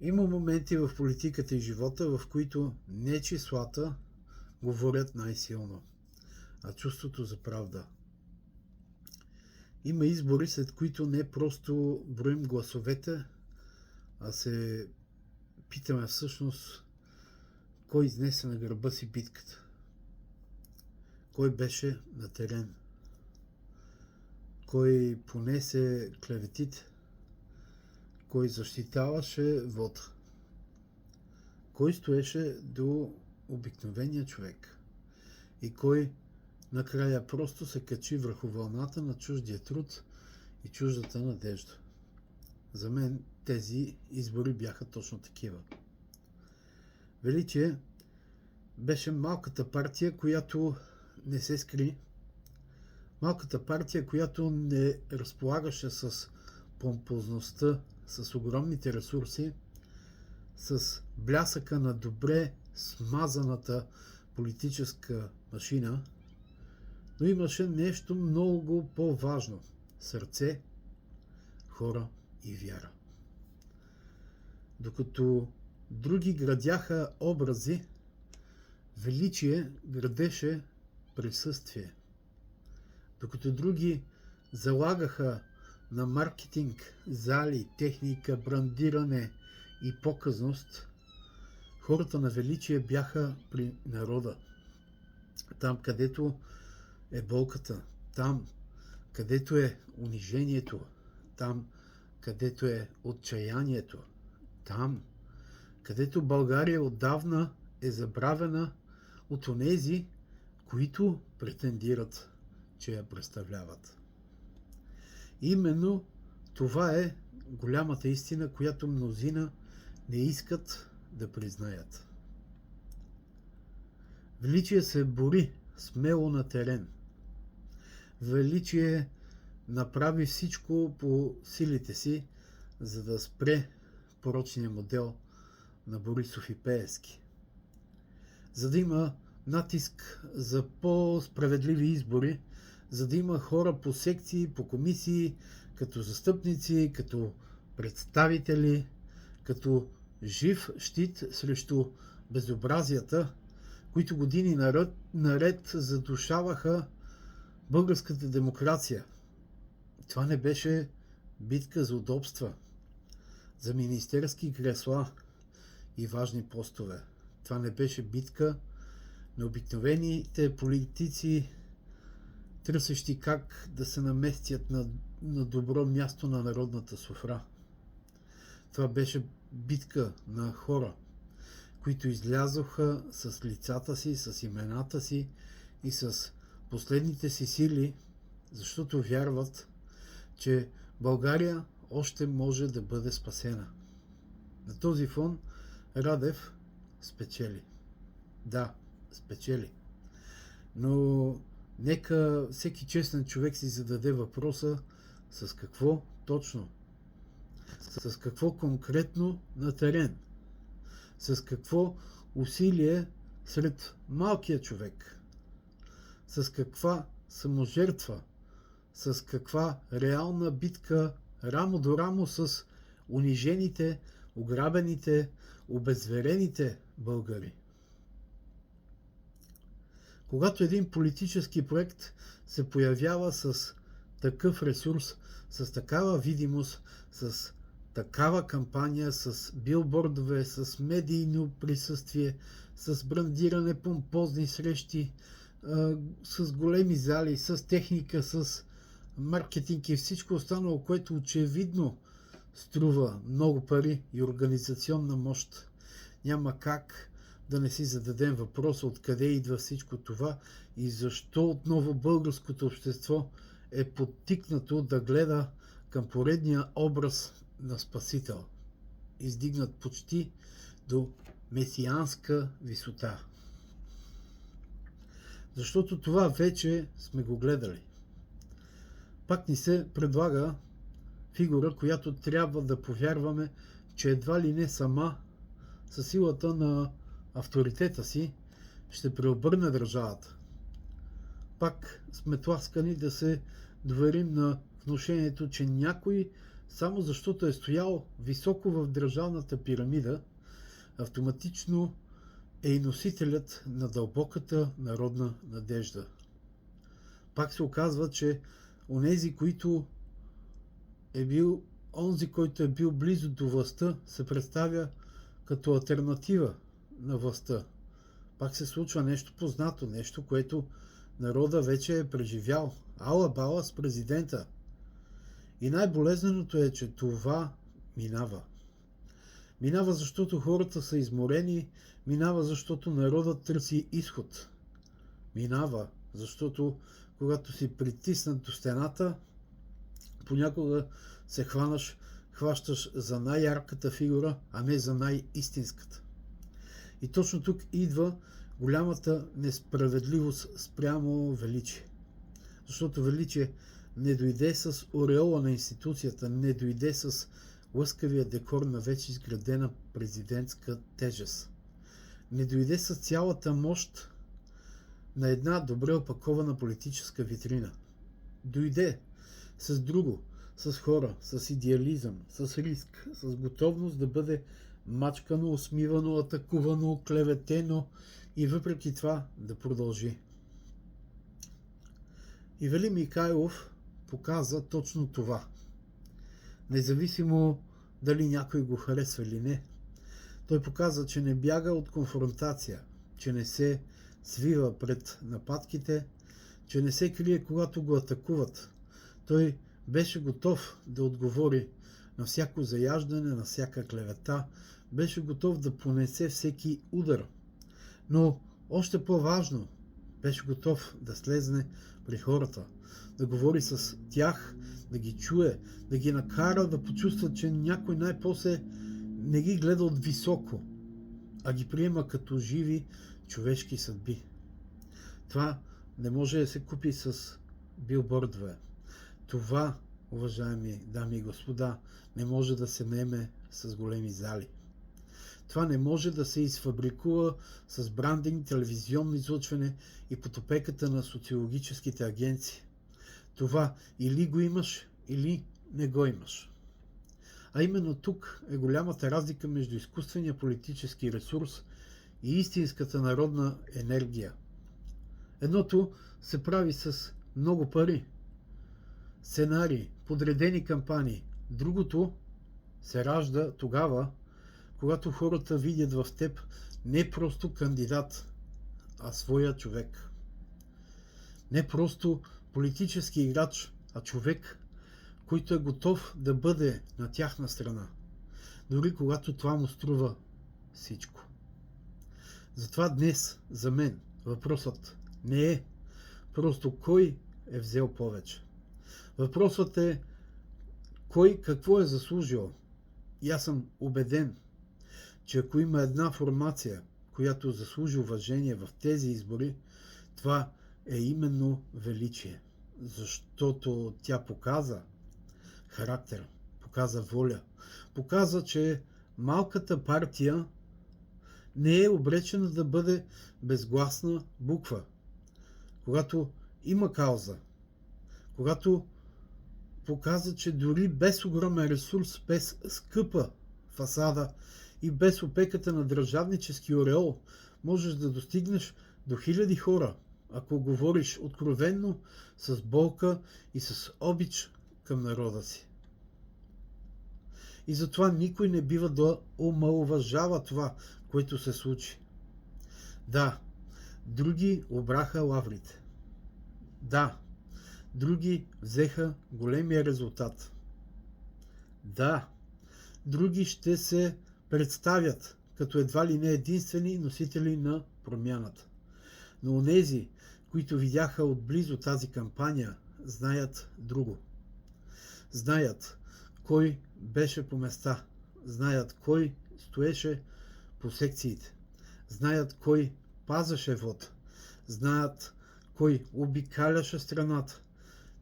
Има моменти в политиката и живота, в които не числата говорят най-силно, а чувството за правда. Има избори, след които не просто броим гласовете, а се питаме всъщност кой изнесе на гърба си битката. Кой беше на терен? Кой понесе клеветите? Кой защитаваше вода? Кой стоеше до обикновения човек? И кой накрая просто се качи върху вълната на чуждия труд и чуждата надежда? За мен тези избори бяха точно такива. Величие беше малката партия, която не се скри. Малката партия, която не разполагаше с помпозността, с огромните ресурси, с блясъка на добре смазаната политическа машина, но имаше нещо много по-важно – сърце, хора и вяра. Докато други градяха образи, Величие градеше присъствие. Докато други залагаха на маркетинг, зали, техника, брандиране и показност, хората на Величие бяха при народа. Там, където е болката, там, където е унижението, там, където е отчаянието, там, където България отдавна е забравена от онези, които претендират, че я представляват. Именно това е голямата истина, която мнозина не искат да признаят. Величие се бори смело на терен. Величие направи всичко по силите си, за да спре порочния модел на Борисов и Пеевски. За да има натиск за по-справедливи избори, за да има хора по секции, по комисии, като застъпници, като представители, като жив щит срещу безобразията, които години наред задушаваха българската демокрация. Това не беше битка за удобства, за министерски кресла и важни постове. Това не беше битка на обикновените политици, търсещи как да се наместят на добро място на народната софра. Това беше битка на хора, които излязоха с лицата си, с имената си и с последните си сили, защото вярват, че България още може да бъде спасена. На този фон Радев спечели. Да, спечели. Но нека всеки честен човек си зададе въпроса с какво точно, с какво конкретно на терен, с какво усилие сред малкия човек, с каква саможертва, с каква реална битка рамо до рамо с унижените, ограбените, обезверените българи. Когато един политически проект се появява с такъв ресурс, с такава видимост, с такава кампания, с билбордове, с медийно присъствие, с брандиране, помпозни срещи, с големи зали, с техника, с маркетинг и всичко останало, което очевидно струва много пари и организационна мощ. Няма как да не си зададем въпроса откъде идва всичко това и защо отново българското общество е подтикнато да гледа към поредния образ на Спасител, издигнат почти до месианска висота. Защото това вече сме го гледали. Пак ни се предлага фигура, която трябва да повярваме, че едва ли не сама, със силата на авторитета си, ще преобърне държавата. Пак сме тласкани да се доверим на внушението, че някой само защото е стоял високо в държавната пирамида, автоматично е и носителят на дълбоката народна надежда. Пак се оказва, че онези, онзи, който е бил близо до властта, се представя като алтернатива на властта. Пак се случва нещо познато, нещо, което народа вече е преживял. Ала-бала с президента. И най-болезненото е, че това минава. Минава, защото хората са изморени, минава, защото народът търси изход. Минава, защото когато си притиснат до стената, понякога се хващаш за най-ярката фигура, а не за най-истинската. И точно тук идва голямата несправедливост спрямо величие. Защото величие не дойде с ореола на институцията, не дойде с лъскавия декор на вече изградена президентска тежест. Не дойде с цялата мощ на една добре опакована политическа витрина. Дойде с друго, с хора, с идеализъм, с риск, с готовност да бъде мачкано, усмивано, атакувано, клеветено и въпреки това да продължи. И Вели Михайлов показа точно това. Независимо дали някой го харесва или не, той показа, че не бяга от конфронтация, че не се свива пред нападките, че не се крие, когато го атакуват. Той беше готов да отговори на всяко заяждане, на всяка клевета, беше готов да понесе всеки удар. Но още по-важно, беше готов да слезне при хората, да говори с тях, да ги чуе, да ги накара да почувстват, че някой най-после не ги гледа от високо, а ги приема като живи човешки съдби. Това не може да се купи с билбордове. Това, уважаеми дами и господа, не може да се наеме с големи зали. Това не може да се изфабрикува с брандинг, телевизионно излъчване и под опеката на социологическите агенции. Това или го имаш, или не го имаш. А именно тук е голямата разлика между изкуствения политически ресурс и истинската народна енергия. Едното се прави с много пари, сценарии, подредени кампании. Другото се ражда тогава, когато хората видят в теб не просто кандидат, а своя човек. Не просто политически играч, а човек, който е готов да бъде на тяхна страна, дори когато това му струва всичко. Затова днес за мен въпросът не е просто кой е взел повече. Въпросът е кой какво е заслужил. И аз съм убеден, че ако има една формация, която заслужи уважение в тези избори, това е именно величие. Защото тя показа характер, показа воля, показа, че малката партия не е обречена да бъде безгласна буква. Когато има кауза, когато показа, че дори без огромен ресурс, без скъпа фасада и без опеката на държавнически ореол, можеш да достигнеш до хиляди хора, ако говориш откровенно, с болка и с обич към народа си. И затова никой не бива да омаловажава това, което се случи. Да, други обраха лаврите. Да, други взеха големия резултат. Да, други ще се представят като едва ли не единствени носители на промяната. Но онези, които видяха отблизо тази кампания, знаят друго. Знаят кой беше по места, знаят кой стоеше по секциите, знаят кой пазеше вод, знаят кой обикаляше страната,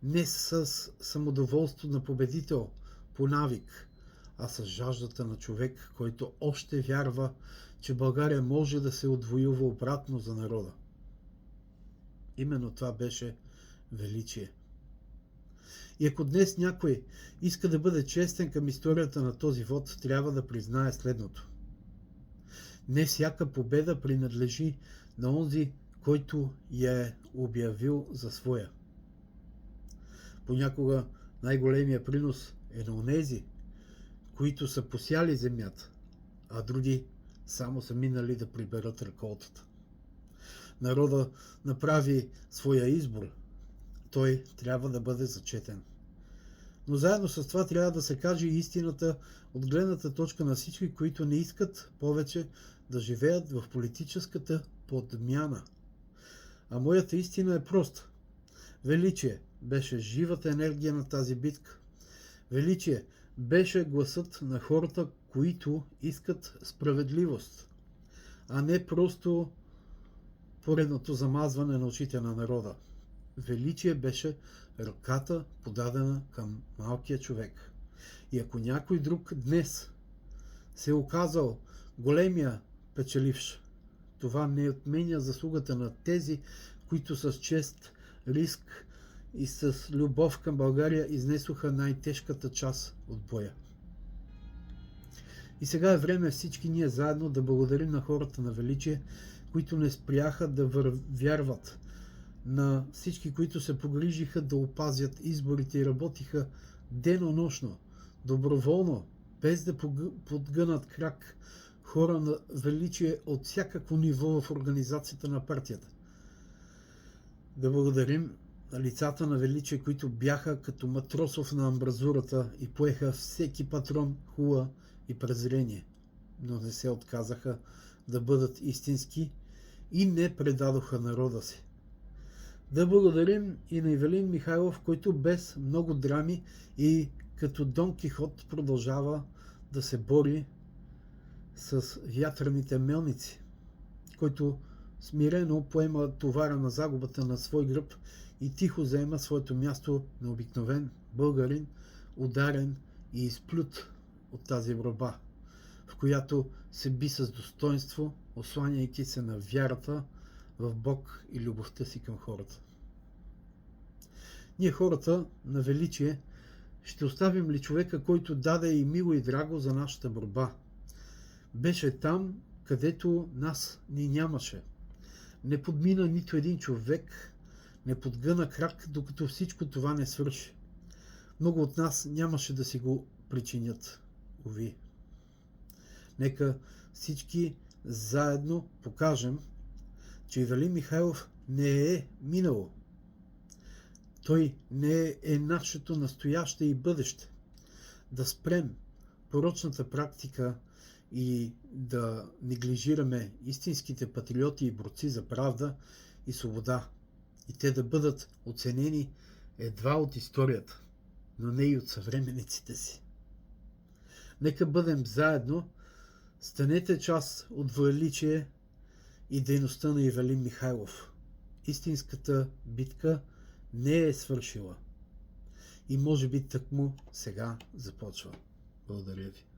не с самодоволство на победител по навик, а с жаждата на човек, който още вярва, че България може да се отвоюва обратно за народа. Именно това беше величие. И ако днес някой иска да бъде честен към историята на този вод, трябва да признае следното. Не всяка победа принадлежи на онзи, който я е обявил за своя. Понякога най-големия принос е на онези, които са посяли земята, а други само са минали да приберат реколтата. Народа направи своя избор. Той трябва да бъде зачетен. Но заедно с това трябва да се каже и истината от гледната точка на всички, които не искат повече да живеят в политическата подмяна. А моята истина е проста. Величие беше живата енергия на тази битка. Величие беше гласът на хората, които искат справедливост, а не просто поредното замазване на очите на народа. Величие беше ръката, подадена към малкия човек. И ако някой друг днес се е оказал големия печеливш, това не отменя заслугата на тези, които с чест, риск и с любов към България изнесоха най-тежката част от боя. И сега е време всички ние заедно да благодарим на хората на величие, които не спряха да вярват, на всички, които се погрижиха да опазят изборите и работиха денонощно, доброволно, без да подгънат крак, хора на величие от всякакво ниво в организацията на партията. Да благодарим на лицата на величие, които бяха като Матросов на амбразурата и поеха всеки патрон, хула и презрение, но не се отказаха да бъдат истински и не предадоха народа си. Да благодарим и на Ивелин Михайлов, който без много драми и като Дон Кихот продължава да се бори с вятърните мелници, който смирено поема товара на загубата на свой гръб и тихо заема своето място на обикновен българин, ударен и изплют от тази борба, в която се би с достоинство, осланяйки се на вярата в Бог и любовта си към хората. Ние хората на величие ще оставим ли човека, който даде и мило и драго за нашата борба? Беше там, където нас ни нямаше. Не подмина нито един човек, не подгъна крак, докато всичко това не свърши. Много от нас нямаше да си го причинят, уви. Нека всички заедно покажем, че Ивелин Михайлов не е минало. Той не е нашето настояще и бъдеще. Да спрем порочната практика и да неглижираме истинските патриоти и борци за правда и свобода. И те да бъдат оценени едва от историята, но не и от съвременниците си. Нека бъдем заедно, станете част от величие и дейността на Ивелин Михайлов. Истинската битка не е свършила и може би тъкмо сега започва. Благодаря ви.